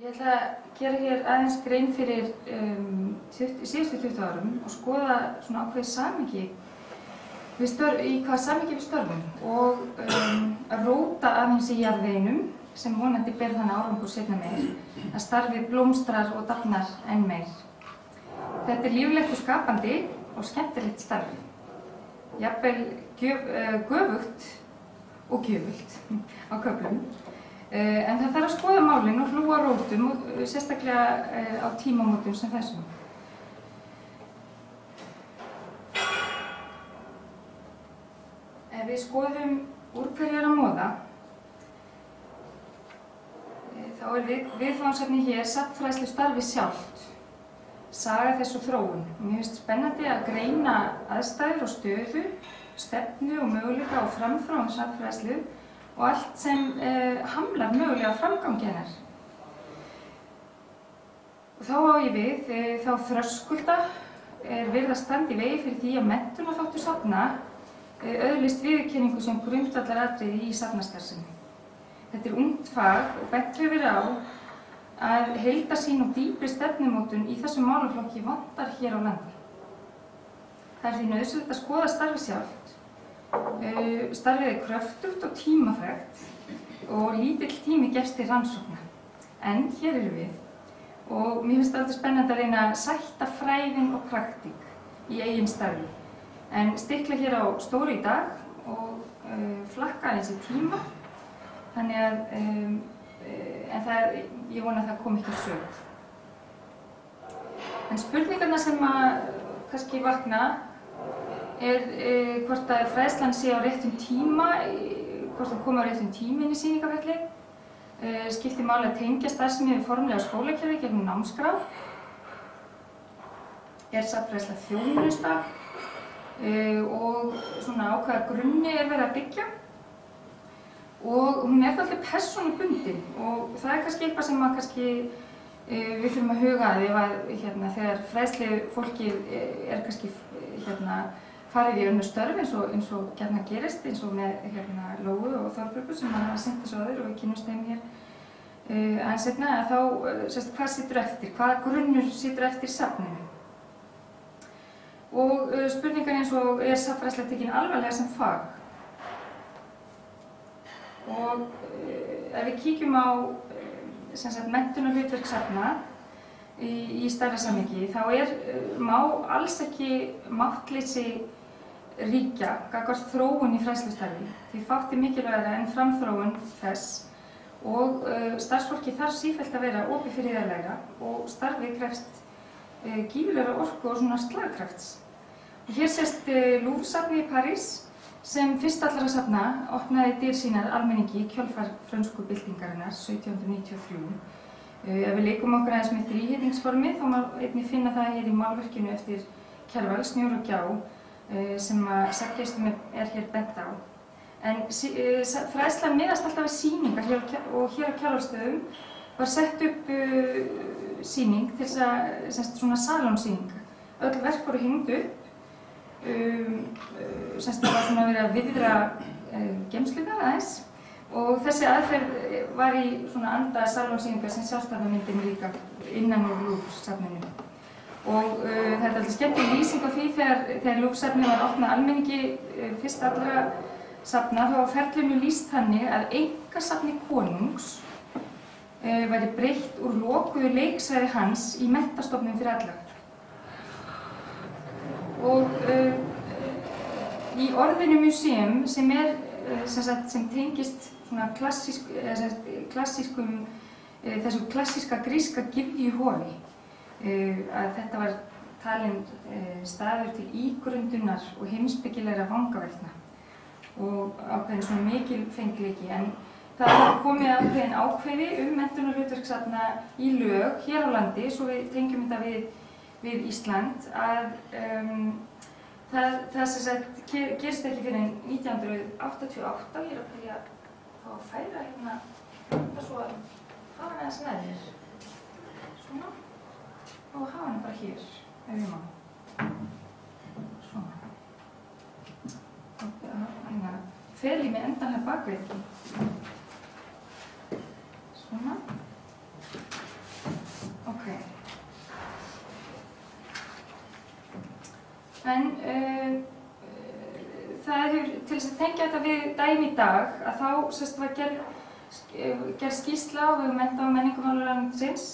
Ég ætla að gera hér aðeins grein fyrir síðustu 20 árum og skoða svona ákveðið samhengi í hvaða samhengi við störfum og að róta aðeins í jarðveginum sem vonandi ber þannig árangur seinna meir að starfið blómstrar og dafnar enn meir. Þetta er líflegt og skapandi og skemmtilegt starf. Jafnvel göfugt og gjöfult á köflum. En það þarf að skoða málin og hlúa að rótum og sérstaklega á tímamótum sem þessum. Ef við skoðum úr hverju er að moða, þá er viðfangsefni hér sagnfræðslu starfið sjálft, saga þess og þróun. Mér finnst spennandi að greina aðstæður og stöðu, stefnu og möguleika og framþróun sagnfræðslu og allt sem hamlar mögulega framgangi hennar. Og þá á ég við þá þröskulda verið að standa í vegi fyrir því að menntunarþáttur safna öðlist viðurkenningu sem grundvallaratriði í safnastarfsemi. Þetta er ungt fag og bent hefur verið á að heildarsýn og dýpri stefnumótun í þessum málaflokki vantar hér á landi. Það er því nauðsynlegt að skoða starfið sjálft. Starfið er kröftugt og tímafrekt og lítill tími gefst til rannsókna. En hér erum við og mér finnst alltaf spennandi að reyna að sætta fræðin og praktík í eigin starfi. En stikla hér á stóru í dag og flakka aðeins í tíma. Þannig að ég vona að það kom ekki að sög. En spurningarna sem að kannski vakna hvort að fræðslan sé á réttum tíma, hvort það komi á réttum tíma inn í sýningarferli, skiptir máli að tengja starfsemi við formlega skólakerfi gegnum námskrá, sagnfræðsla þjónusta og svona ákveða grunni er verið að byggja og hún er alltaf persónubundin og það er kannski eitthvað sem við þurfum að huga að þegar fræðslu fólkið er kannski farið í önnur störf eins og gjarnan gerist, eins og með Lóu og Þorbjörgu sem hafa sinnt þessu áður og við kynnumst þeim hér aðeins seinna, að þá hvað situr eftir, hvaða grunnur situr eftir safninu. Og spurningar eins og sagnfræðsla tekin alvarlega sem fag. Og ef við kíkjum á menntunarhlutverk safna í stærra samhengi, þá má alls ekki máttleysi ríkja gagnvart þróun í fræðslustarfi. Því fátt er mikilvægara en framþróun þess og starfsfólki þarf sífellt að vera opið fyrir það læra og starfið krefst gífurlegra orku og svona slagkrafts. Og hér sést Louvre-safnið í París sem fyrst allra safna opnaði dyr sínar almenningi í kjölfar frönsku byltingarinnar 1793. Ef við leikum okkur aðeins með þríhyrningsformið þá má einnig finna það hér í málverkinu eftir Kjarval, Snjór og gjá sem að sagnagestum er hér bent á. En fræðslan miðast alltaf við sýningar og hér á Kjarvalsstöðum var sett upp sýning til svona salónsýning. Öll verk voru hengd upp, það var svona verið að viðra geymslurnar aðeins. Og þessi aðferð var í svona anda salónsýningar sem sjálfstæðamyndin líka innan úr Louvre-safninu. Og það er alltaf skemmtileg lýsing á því þegar Louvre-safnið var opnað almenningi fyrst allra safna, þá var ferlinu lýst þannig að einkasafni konungs væri breytt úr lokuðu leiksvæði hans í menntastofnun fyrir alla. Og í orðinu museum sem tengist þessum klassíska gríska gyðjuhofi, að þetta var talinn staður til ígrundunar og heimspekilegra vangaveltna og ákveðin svona mikilfengleiki. En það hefur komið ákveði menntunarhlutverk safna í lög hér á landi, svo við tengjum þetta við Ísland, að það gerist ekki fyrir 1988. Ég er að byrja að færa þetta svo að hafa hann aðeins neðir. Svona. Og hafa hann bara hér, ef ég má. Svona. Fel ég mig endanlega bakvið. Svona. til þess að tengja þetta við daginn í dag, að þá var gerð skýrsla á vegum mennta- og menningarmálaráðuneytisins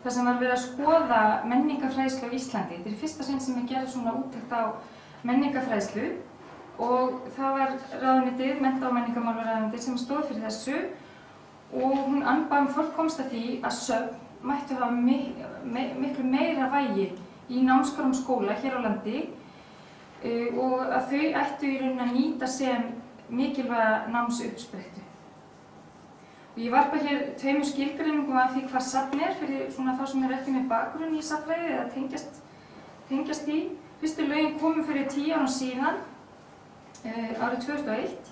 þar sem var verið að skoða menningarfræðslu á Íslandi. Þetta er fyrsta sinn sem gerði svona úttekt á menningarfræðslu og það var ráðuneytið, mennta- og menningarmálaráðuneytið sem stóð fyrir þessu og hún anbað fólk komst að því að söfn mættu hafa miklu meira vægi í námskrám skóla hér á landi og að þau ættu í rauninni að nýta sem mikilvæga námsuppsprettu. Ég varpa hér tveimur skilgreiningum af því hvað safn fyrir svona þá sem ekki með bakgrunn í safnfræði eða tengjast í. Fyrstu lögin komu fyrir 10 árum síðan, árið 2001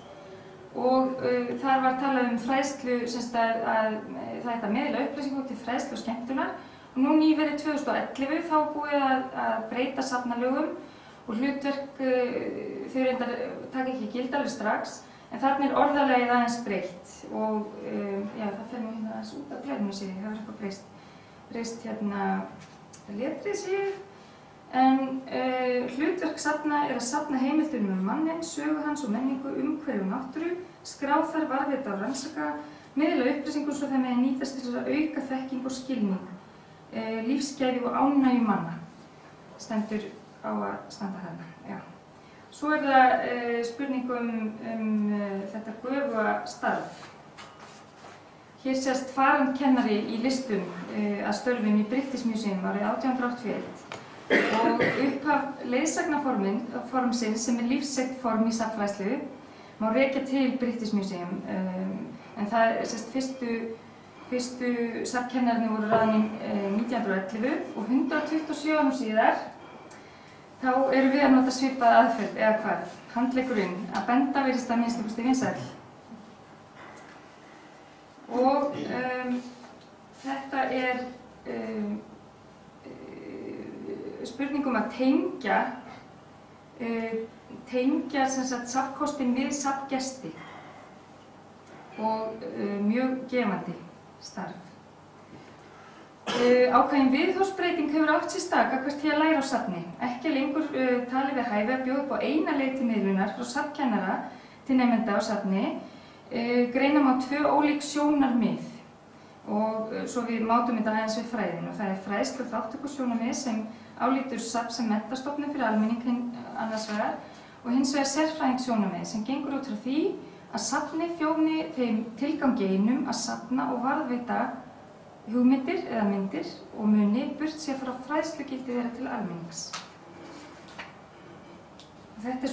og þar var talað fræðslu, að það ætti að miðla upplýsingum til fræðslu og skemmtunar og nú nýverið 2011 þá búið að breyta safnalögum og hlutverk þau reyndar taka ekki gildi alveg strax en þarna orðalagið aðeins breytt og það fer nú hérna aðeins út af glerinu sig, það var eitthvað breyst hérna letrið sig en hlutverk safna að safna heimildum manninn, sögu hans og menningu, umhverfi og náttúru, skrá þær, varðveita og rannsaka, miðla upplýsingum svo það megi nýtast til að auka þekking og skilning, lífsgæði og ánægju manna, stendur á að standa þarna. Já. Svo það spurning þetta göfuga starf. Hér sést farandkennari í listum að störfum í British Museum árið 1881 og upphaf leiðsagnaformsins sem lífsegt form í safnfræðslu má rekja til British Museum en það fyrstu safnkennararnir voru ráðin 1911 og 127 árum síðar þá erum við að nota svipað aðferð eða hvað, handleggurinn að benda virðist að minnsta kosti vinsæll. Og þetta spurning að tengja safnkostinn við safngesti og mjög gefandi starf. Ákveðin viðhorfsbreyting hefur átt sér stað gagnvart því að læra á safni. Ekki lengur talið við hæfi að bjóða upp á eina leið til miðlunar frá safnkennara til nemenda á safni. Greina má 2 ólík sjónarmið og svo við mátum þetta aðeins við fræðin og það fræðslu og þátttökusjónarmið sem álítur safn sem menntastofnun fyrir almenning annars vegar og hins vegar sérfræðingssjónarmið sem gengur út frá því að safni þjóni þeim tilgangi einum að safna og varðveita hugmyndir eða myndir og muni burt sér frá fræðslugildi þeirra til almennings. Þetta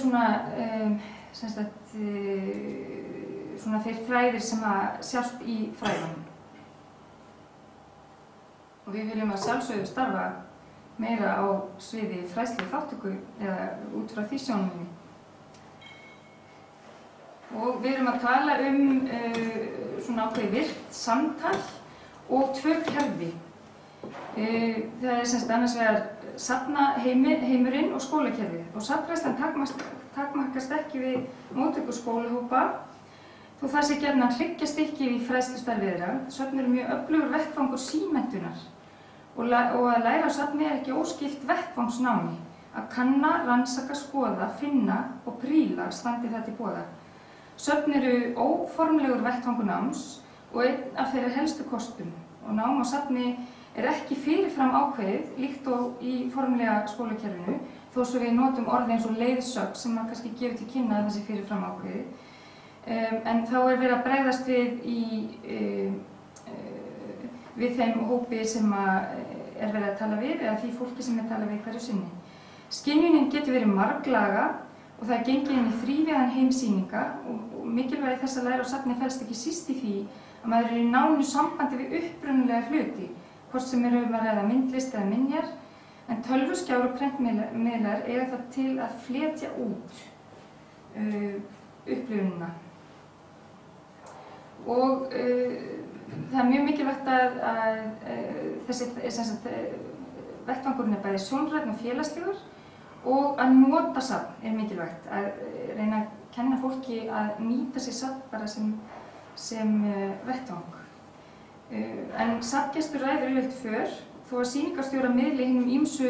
svona þeir fræðir sem að sjást í fræðunum. Og við viljum að sjálfsögðu starfa meira á sviði fræðslu þátttöku eða út frá því sjónarmiði. Og við erum að tala svona ákveðið virkt samtal og 2 kerfi. Það annars vegar safnaheimurinn og skólakerfið. Og safnfræðslan takmarkast ekki við móttöku skólahópa þó það sé gjarnan hryggjarstykki í fræðslustarfi þeirra. Söfn eru mjög öflugur vettvangur símenntunar og að læra á safni ekki óskilt vettvangsnámi. Að kanna, rannsaka, skoða, finna og príla standi það til boða. Söfn eru óformlegur vettvangur náms og einn af þeirra helstu kostum og nám á safni ekki fyrirfram ákveðið líkt og í formlega skólakerfinu þó svo við notum orði eins og leiðsögn sem maður kannski gefur til kynna að þessi fyrirfram ákveðið en þá verið að bregðast við þeim hópi sem verið að tala við eða því fólki sem tala við hverju sinni. Skynjunin getur verið marglaga og það gengið inn í þrívíðan heimsýninga og mikilvægi þess að læra á safni felst ekki síst í því að maður í nánu sambandi við upprunalega hluti, hvort sem að ræða myndlist eða minjar, en tölvuskjár og prentmiðlar eiga það til að fletja út upplifunina. Og það mjög mikilvægt að þessi vettvangurinn bæði sjónrænn og félagslegur og að nota safn mikilvægt, að reyna að kenna fólki að nýta sér safn bara sem vettvang. En safngestur ræður yfirleitt för, þó að sýningarstjóra miðli hinum ýmsu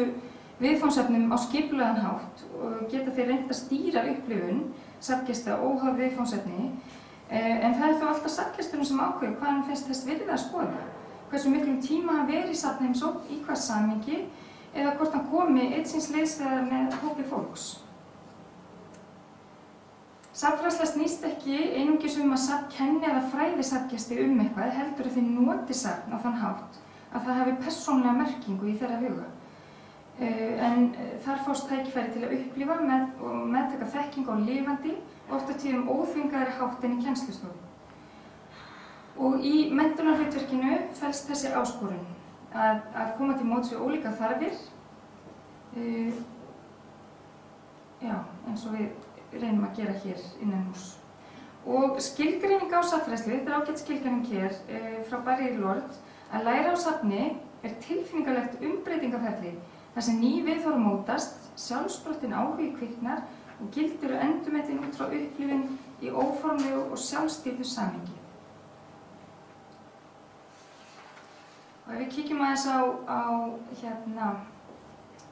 viðfangsefnum á skipulagðan hátt og geta þeir reynt að stýra upplifun safngesta óháð viðfangsefni. En það þó alltaf safngesturinn sem ákveður hvað hann finnst þess virði að skoða, hversu miklum tíma hann veri í safnheimsókn, í hvað samhengi, eða hvort hann komi einn síns leiðsvegar með hópi fólks. Safnfræðsla snýst ekki einungis að safn kenni eða fræði safngesti eitthvað, heldur að þeir noti safn á þann hátt að það hafi persónulega merkingu í þeirra huga. En þar fást tækifæri til að upplifa og meðtaka þekkingu á lifandi, oft á tíðum óþvingaðri hátt en í kennslustofu. Og í menntunarhlutverkinu felst þessi áskorun að koma til móts við ólíka þarfir, eins og við reynum að gera hér innan hús. Og skilgreining á safnfræðslu, þetta ágætt skilgreining hér frá Barry Lord, að læra á safni tilfinningalegt umbreytingaferli, þar sem ný viðhorf mótast, sjálfsprottin áhugi kviknar og gildir og endurmetin út frá upplifun í óformlegu og sjálfstýrðu samhengi. Og ef við kíkjum aðeins á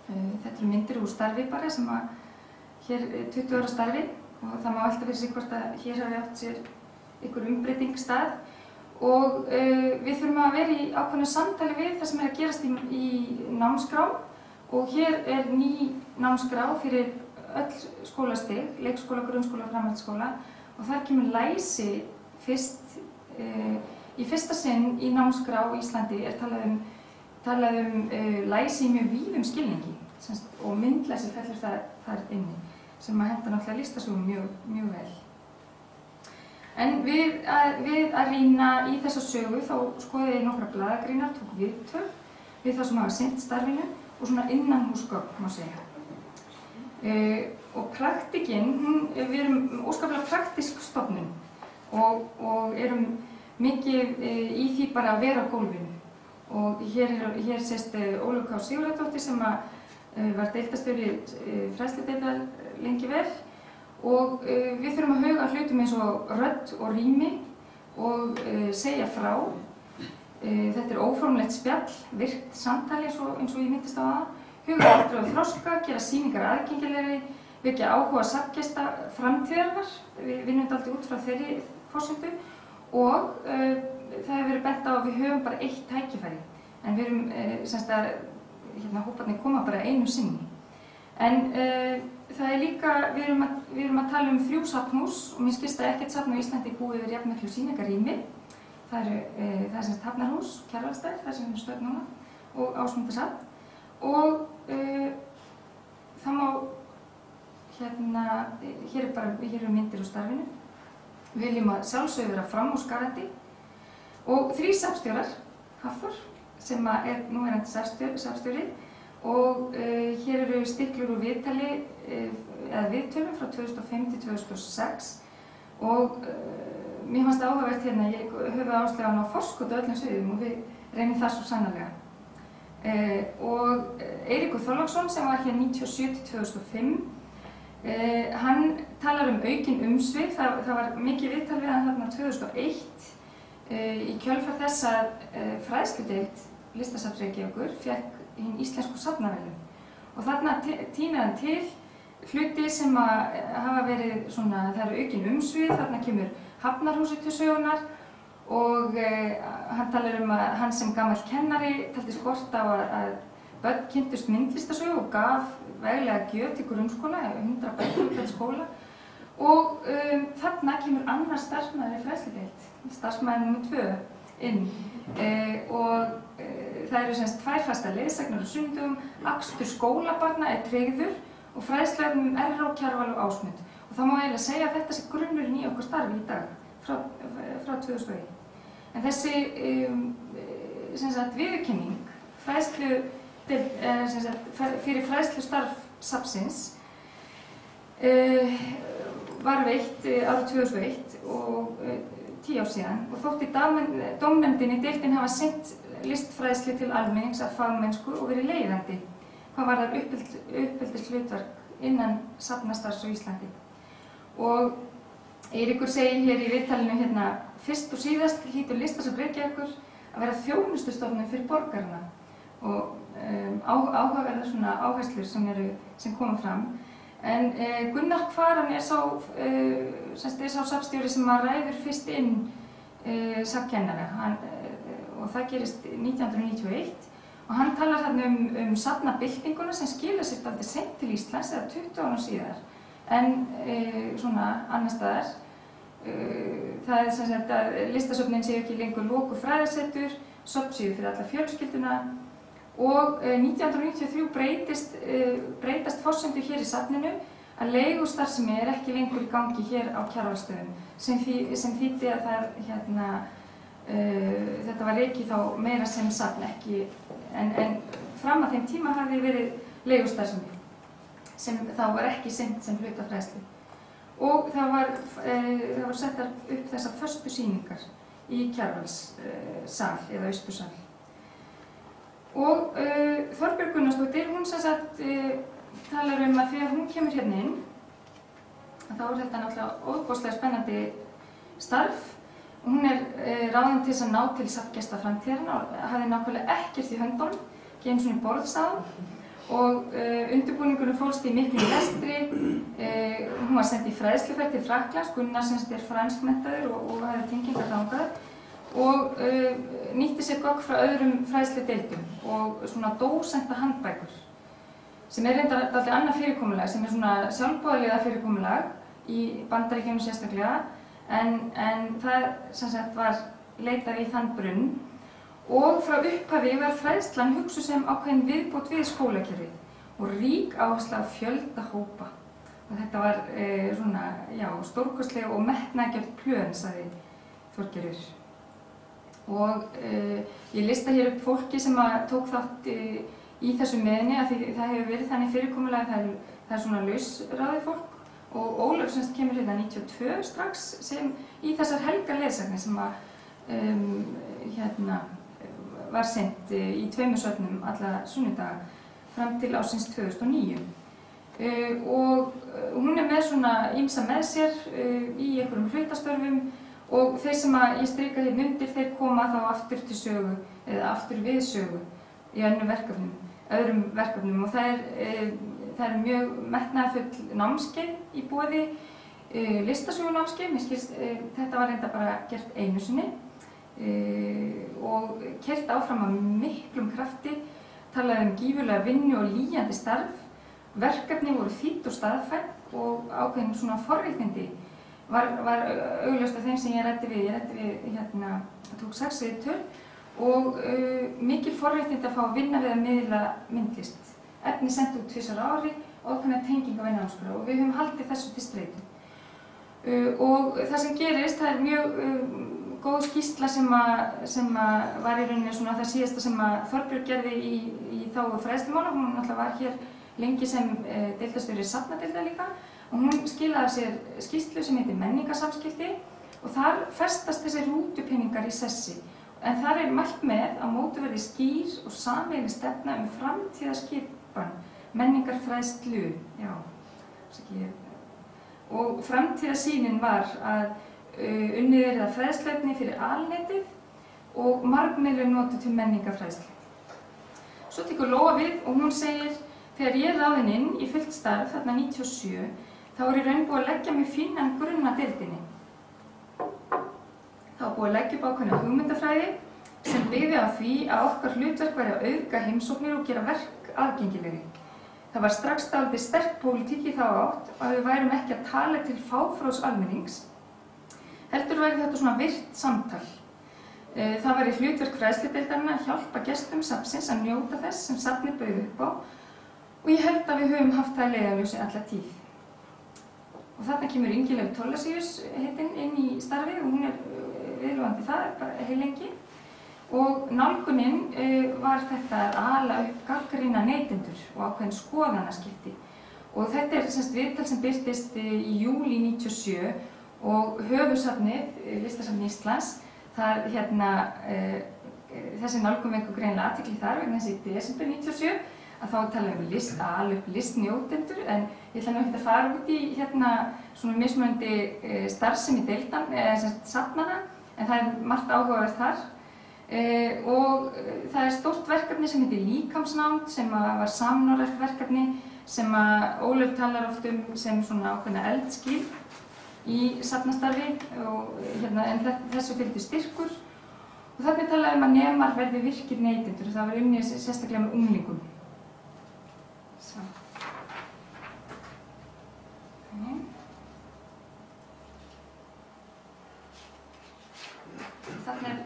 þetta eru myndir úr starfi bara sem að hér 20 ára starfi og það má velta fyrir sig hvort að hér hafi átt sér einhver umbreyting stað. Og við þurfum að vera í ákveðnu samtali við það sem að gerast í námskrá og hér ný námskrá fyrir öll skólastig, leikskóla, grunnskóla og framhaldsskóla og þar kemur læsi fyrst, í fyrsta sinn í námskrá á Íslandi talað um læsi í mjög víðum skilningi og myndlæsi fellur þar inni sem að henta náttúrulega listasögum mjög vel. En við að rýna í þessa sögu þá skoðið ég nokkra blaðagreinar, tók viðtöl við það sem hafa sinnt starfinu og svona innanhúsgögn má segja. Og praktikinn, við erum óskaplega praktísk stofnun og erum mikið í því bara að vera á gólfinu. Og hér sést Ólöf K. Sigurðardóttir sem var deildarstjóri fræðsludeildar lengi vel. Og við þurfum að huga hlutum eins og rödd og rými og segja frá. Þetta óformlegt spjall, virkt samtali eins og ég minntist á það. Huga aldrei á þroska, gera sýningar aðgengilegri, vekja áhuga safngesta framtíðarinnar. Við vinnum þetta alltaf út frá þeirri forsendu og það hefur verið bent á að við höfum bara eitt tækifæri. En við erum, hóparnir koma bara einu sinni. En það líka, við erum að tala um 3 safnhús og mér skilst að ekkert safn á Íslandi búið yfir jafn miklu sýningarrými. Það er Hafnarhús, Kjarvalsstaðir, þar sem við stöðum núna, og Ásmundarsafn. Og það má, hér eru myndir úr starfinu. Við viljum að sjálfsögðu vera framúrskarandi. Og 3 safnstjórar, Hafþór, sem er núverandi safnstjóri. Og hér eru stiklur úr viðtali, eða viðtölum frá 2005 til 2006 og mér fannst áhugavert hérna, ég höfðu áslögan á forskoti á öllum sviðum og við reynum það svo sannarlega. Og Eiríkur Þorláksson sem var hér 97 til 2005, hann talar um aukin umsvif, það var mikið viðtal við hann þarna 2001 í kjölfar þess að fræðsludeild Listasafns Reykjavíkur fékk hinn íslensku safnaverðlaun. Og þarna tínaði hann til hluti sem að hafa verið svona, það eru aukin umsvif, þarna kemur Hafnarhúsið til sögunar og hann talar um að hann sem gamall kennari taldi skort á að börn kynntust myndlistasögu og gaf veglega gjöf til grunnskóla, 100 börn til skóla og þarna kemur annar starfsmaður í fræðsludeild, starfsmaður nr. 2 inn og það eru semst 2 fastar leiðsagnir á sunnudögum, akstur skólabarna tryggður og fræðsluefnum R.A. Kjarval og Ásmund. Og það má eiginlega segja að þetta sé grunnurinn í okkar starfi í dag, frá 2001. En þessi viðurkenning fyrir fræðslustarf safnsins var veitt árið 2001 og 10 ár síðan og þótti dómnefndinni deildin hafa sinnt listfræðslu til almennings af fagmennsku og verið leiðandi hvað varðar uppeldishlutverk innan safnastarfs á Íslandi. Og Eiríkur segir hér í viðtalinu hérna, fyrst og síðast hlýtur Listasafn Reykjavíkur að vera þjónustustofnun fyrir borgarana og áhugaverðar svona áherslur sem koma fram. En Gunnar Kvaran er sá safnstjóri sem ræður fyrst inn safnkennara og það gerist 1991 og hann talar þarna safnabyltinguna sem skila sér dálítið seint til Íslands eða 20 árum síðar en svona annars staðar. Það er sem sagt að listasöfnin séu ekki lengur lokuð fræðasetur, safnsíður fyrir alla fjölskylduna og 1993 breytast forsendur hér í safninu að leigustarfsemi er ekki lengur í gangi hér á Kjarvalsstöðum sem þýddi að þetta var rekið þá meira sem safn ekki en fram að þeim tíma hafði verið leigustarfsemi sem þá var ekki sinnt sem hluta fræðslu og það var settar upp þessar föstu sýningar í Kjarvalssal eða Austursal. Og Þorbjörg Gunnarsdóttir, hún sem sagt talar að þegar hún kemur hérna inn þá er þetta náttúrulega ofboðslega spennandi starf og hún ráðin til þess að ná til safngesta framtíðarinnar og hafði nákvæmlega ekkert í höndunum, ekki einu svona borðstaf og undirbúningurinn fólst í miklum lestri, hún var send í fræðsluferð til Frakklands, Gunnar sem sagt franskmenntaður og hafði tengingar þangað og nýtti sér gögn frá öðrum fræðsludeildum og svona dósenta handbækur sem reyndar dálítið annað fyrirkomulag sem svona sjálfboðaliða fyrirkomulag í Bandaríkjunum sérstaklega en það sem sagt var leitað í þann brunn og frá upphafi var fræðslan hugsuð sem ákveðin viðbót við skólakerfið og rík áhersla á fjölda hópa og þetta var svona, já, stórkostleg og metnaðargjörn plön, sagði Þorgerður. Og ég lista hér upp fólki sem tók þátt í þessu meðinni að því það hefur verið þannig fyrirkomulag að það svona lausráðið fólk og Ólöf sem kemur hérna 92 strax sem í þessar helgarleðsagnir sem var sent í 2 söfnum alla sunnudaga fram til ársins 2009 og hún með svona ýmsa með sér í einhverjum hlutastörfum og þeir sem ég strika hérna undir þeir koma þá aftur til sögu eða aftur við sögu í öðrum verkefnum og það er mjög metnaðarfull námskeið í boði listasögunámskeið, þetta var reynda bara gert einu sinni og keyrt áfram af miklum krafti, talaði gífurlega vinnu og lýjandi starf, verkefni voru þýdd og staðfædd og ákveðin svona forréttindi var augljóst af þeim sem ég ræddi við tók 6 viðtöl og mikil forréttindi að fá að vinna við að miðla myndlist. Efni sent út 2 ári og ákveðna tenginga við námskrá og við höfum haldið þessu til streitu. Og það sem gerist, það mjög góð skýrsla sem var í rauninni svona það síðasta sem Þorbjörg gerði í þágu fræðslumála. Hún náttúrulega var hér lengi sem deildarstjóri safnadeildar líka og hún skilaði af sér skýrslu sem heitir Menningarsamskipti og þar festast þessi rútupeningar í sessi. En þar mælt með að mótuð verði skýr og sameiginleg stefna framtíðarskipan, menningarfræðslu, og framtíðarsýnin var að unnið yrði að fræðsluefni fyrir alnetið og margmiðlun notuð til menningarfræðslu. Svo tekur Lóa við og hún segir þegar ég ráðin inn í fullt starf þarna 97 þá í raun búið að leggja mig fínan grunn að deildinni. Það var búið að leggja upp ákveðna hugmyndafræði sem byggði á því að okkar hlutverk væri að auðga heimsóknir og gera verk aðgengilegri. Það var strax dálítið sterk pólitík í þá átt að við værum ekki að tala til fáfróðs almennings. Heldur væri þetta svona virkt samtal. Það væri hlutverk fræðsludeildarinnar að hjálpa gestum safnsins að njóta þess sem safnið bauð upp á og ég held að við höfum haft það að leiðarljósi alla tíð. Og þarna kemur Ingileif Thorlacius heitinn inn í starfið og hún viðlóðandi það bara heilengi. Og nálgunin var þetta að ala upp gagnrýna neytendur og ákveðin skoðanaskipti. Og þetta semst viðtal sem birtist í júlí 97 og höfuðsafnið, Listasafn Íslands, þar þessi nálgun vekur greinilega athygli þar vegna þess í desember 97 að þá tala ala upp listnjótendur en ég ætla nú ekki að fara út í svona mismunandi starfsemi deildan, safnana, en það margt áhugavert þar. og það stórt verkefni sem heitir líkamsnánd sem var samnorrænt verkefni sem Ólöf talar oft sem svona ákveðna eldskíl í safnastarfi og en þessu fylgdi styrkur og þannig talaði að nemar verði virkir neytendur og það var unnið sérstaklega með unglingum. Svo. Þannig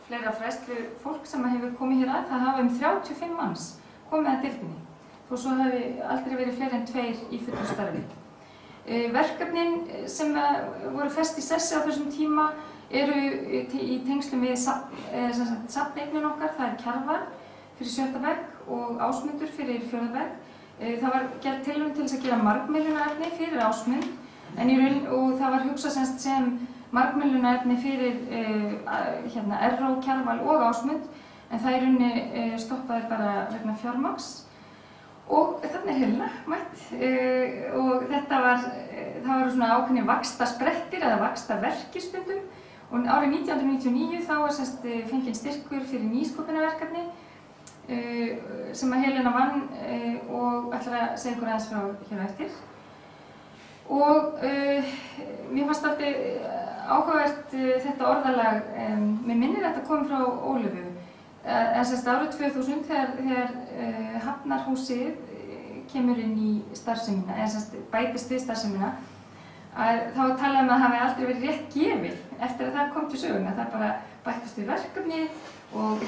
fleira fræðslu fólk sem hefur komið hér að, það hafa 35 manns komið að deildinni, þó svo hafi aldrei verið fleiri en 2 í fullu starfi. Verkefnin sem voru fest í sessi á þessum tíma eru í tengslum við safneignun okkar, það Kjarval fyrir 7. bekk og Ásmundur fyrir 4. bekk. Það var gerð tilraun til þess að gera margmiðlunarefni fyrir Ásmund og það var hugsað sem margmiðlunarefni fyrir Erró, Kjarval og Ásmund en það í rauninni stoppaði bara vegna fjármagns. Og þannig Helena mætt og það var svona ákveðnir vaxtarsprettir eða vaxtarverkir stundum og árið 1999 þá var fenginn styrkur fyrir nýsköpunarverkefni sem Helena vann og ætlar að segja ykkur aðeins frá hér á eftir. Og mér fannst alltaf áhugavert þetta orðalag, mér minnir þetta komið frá Ólöfu. Árið 2000 þegar Hafnarhúsið kemur inn í starfsemina, bætist við starfsemina, þá talaði að það hafi aldrei verið rétt gefið eftir að það kom til söguna. Það bara bættist við verkefni og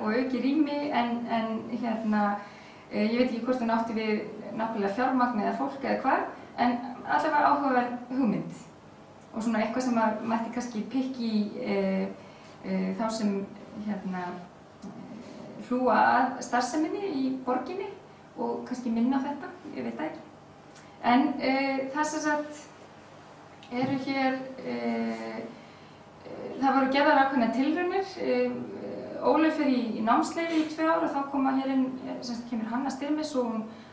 auki rými en ég veit ekki hvort hún átti við nákvæmlega fjármagn eða fólk eða hvað, en allavega áhugaverð hugmynd og svona eitthvað sem mætti kannski pikki í þá sem hlúa að starfseminni í borginni og kannski minna þetta, ég veit það ekki. En það sem sagt eru hér, það voru gerðar ákveðnar tilraunir. Ólöf fer í námsleyfi í 2 ár og þá kemur Hanna Styrmis og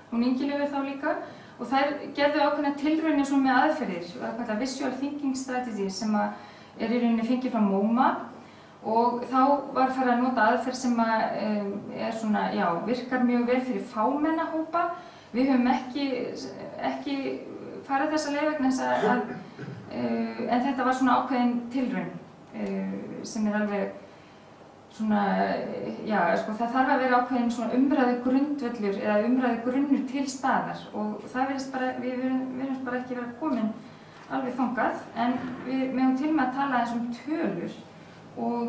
hún Ingilöfu þá líka og þær gerðu ákveðnar tilraunir svona með aðferðir, ákveðna Visual Thinking Strategies sem í rauninni fengið frá MoMA og þá var farið að nota aðferð sem svona, virkar mjög vel fyrir fámenna hópa. Við höfum ekki farið þessa leið vegna þess en þetta var svona ákveðin tilraun sem alveg svona, það þarf að vera ákveðin svona umræðu grundvöllur eða umræðu grunnur til staðar og það við verðum bara ekki vera komin alveg þangað en við megum til með að tala aðeins tölur og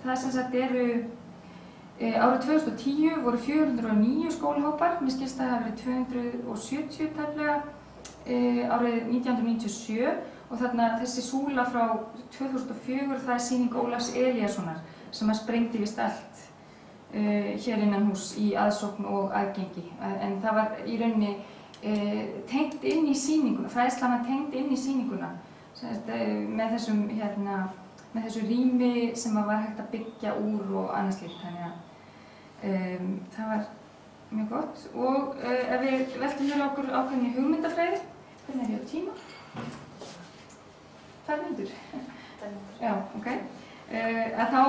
það sem sagt eru árið 2010 voru 409 skólahópar, mér skilst að það hafi verið 270 tæplega árið 1997 og þarna þessi súla frá 2004 það sýning Ólafs Elíassonar sem sprengdi vist allt hér innan hús í aðsókn og aðgengi en það var í rauninni tengt inn í sýninguna, fræðslan var tengt inn í sýninguna með þessu rými sem var hægt að byggja úr og annað slíkt, þannig að það var mjög gott. Og ef við veltum hér okkur ákveðinni hugmyndafræði, hvernig ég á tíma? 2 mínútur? Já, ok. Þá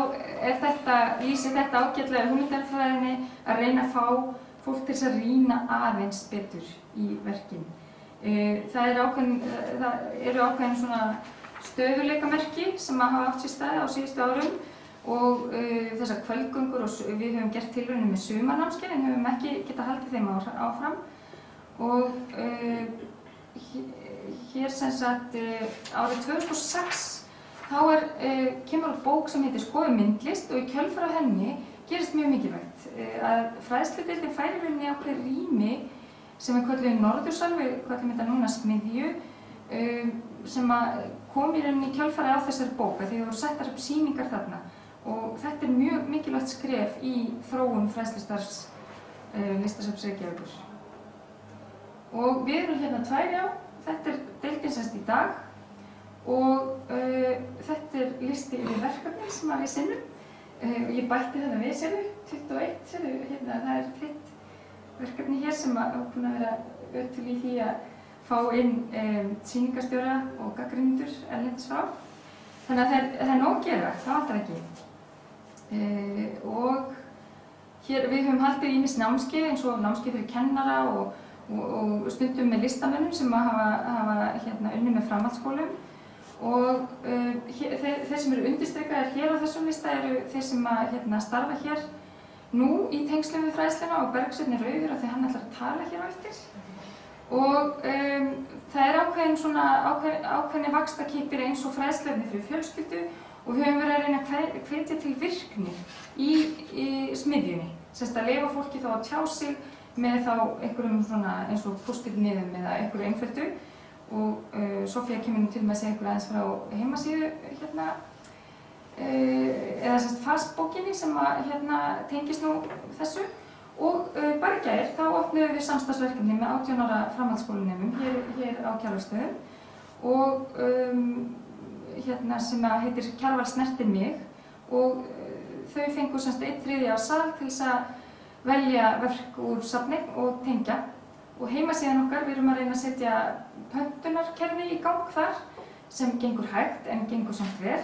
lýsir þetta ágætlega hugmyndafræðinni að reyna að fá fólk til að rýna aðeins betur í verkin. Það eru ákveðin svona stöðuleikamerki sem hafa átt sér stað á síðustu árum og þessar kvöldgöngur og við höfum gert tilraunir með sumarnámskeið en höfum ekki getað haldið þeim áfram og hér sem sagt árið 2006 þá kemur út bók sem heitir Skoðum myndlist og í kjölfar á henni gerist mjög mikilvægt að fræðsludeildin færir í rauninni ákveðið rými sem við köllum Norðursal, við köllum þetta núna Smiðju sem kom í rauninni í kjölfarið á þessari bók því það voru settar upp sýningar þarna og þetta mjög mikilvægt skref í þróun fræðslustarfs Listasafns Reykjavíkur. Og við erum hérna 2, þetta deildin semst í dag og þetta listi yfir verkefni sem við sinnum. Ég bætti þetta við, sérðu, 21, hérna, það þitt verkefni hér sem búin að vera ötul í því að fá inn sýningarstjóra og gagnrýnendur erlendis frá. Þannig að það er nóg að gera, það vantar ekki. Og hér við höfum haldið ýmis námskeið eins og námskeið fyrir kennara og stundum með listamönnum sem hafa unnið með framhaldsskólum. Og þeir sem eru undirstrikaðir hér á þessum lista eru þeir sem starfa hér nú í tengslum við fræðsluna og Bergsveinn er rauður af því hann ætlar að tala hér á eftir. Og það er ákveðni vaxtarkippir eins og fræðslefni fyrir fjölskyldu og við höfum verið að reyna að hvetja til virkni í smiðjunni. Sérst að leyfa fólki þá að tjá sig með þá einhverjum svona eins og post-it-miðum eða einhverju einföldu. Og Sofía kemur nú til með að segja ykkur aðeins frá heimasíðu eða sérst fastbókinni sem tengist nú þessu. Og bara í gær þá opnuðum við samstarfsverkefni með 18 ára framhaldsskólanemum hér á Kjarvalsstöðum og sem heitir Kjarval snertir mig og þau fengu semst 1/3 af sal til þess að velja verk úr safni og tengja. Og heimasíðan okkar, við erum að reyna að setja pöntunarkerfi í gang þar sem gengur hægt en gengur samt vel.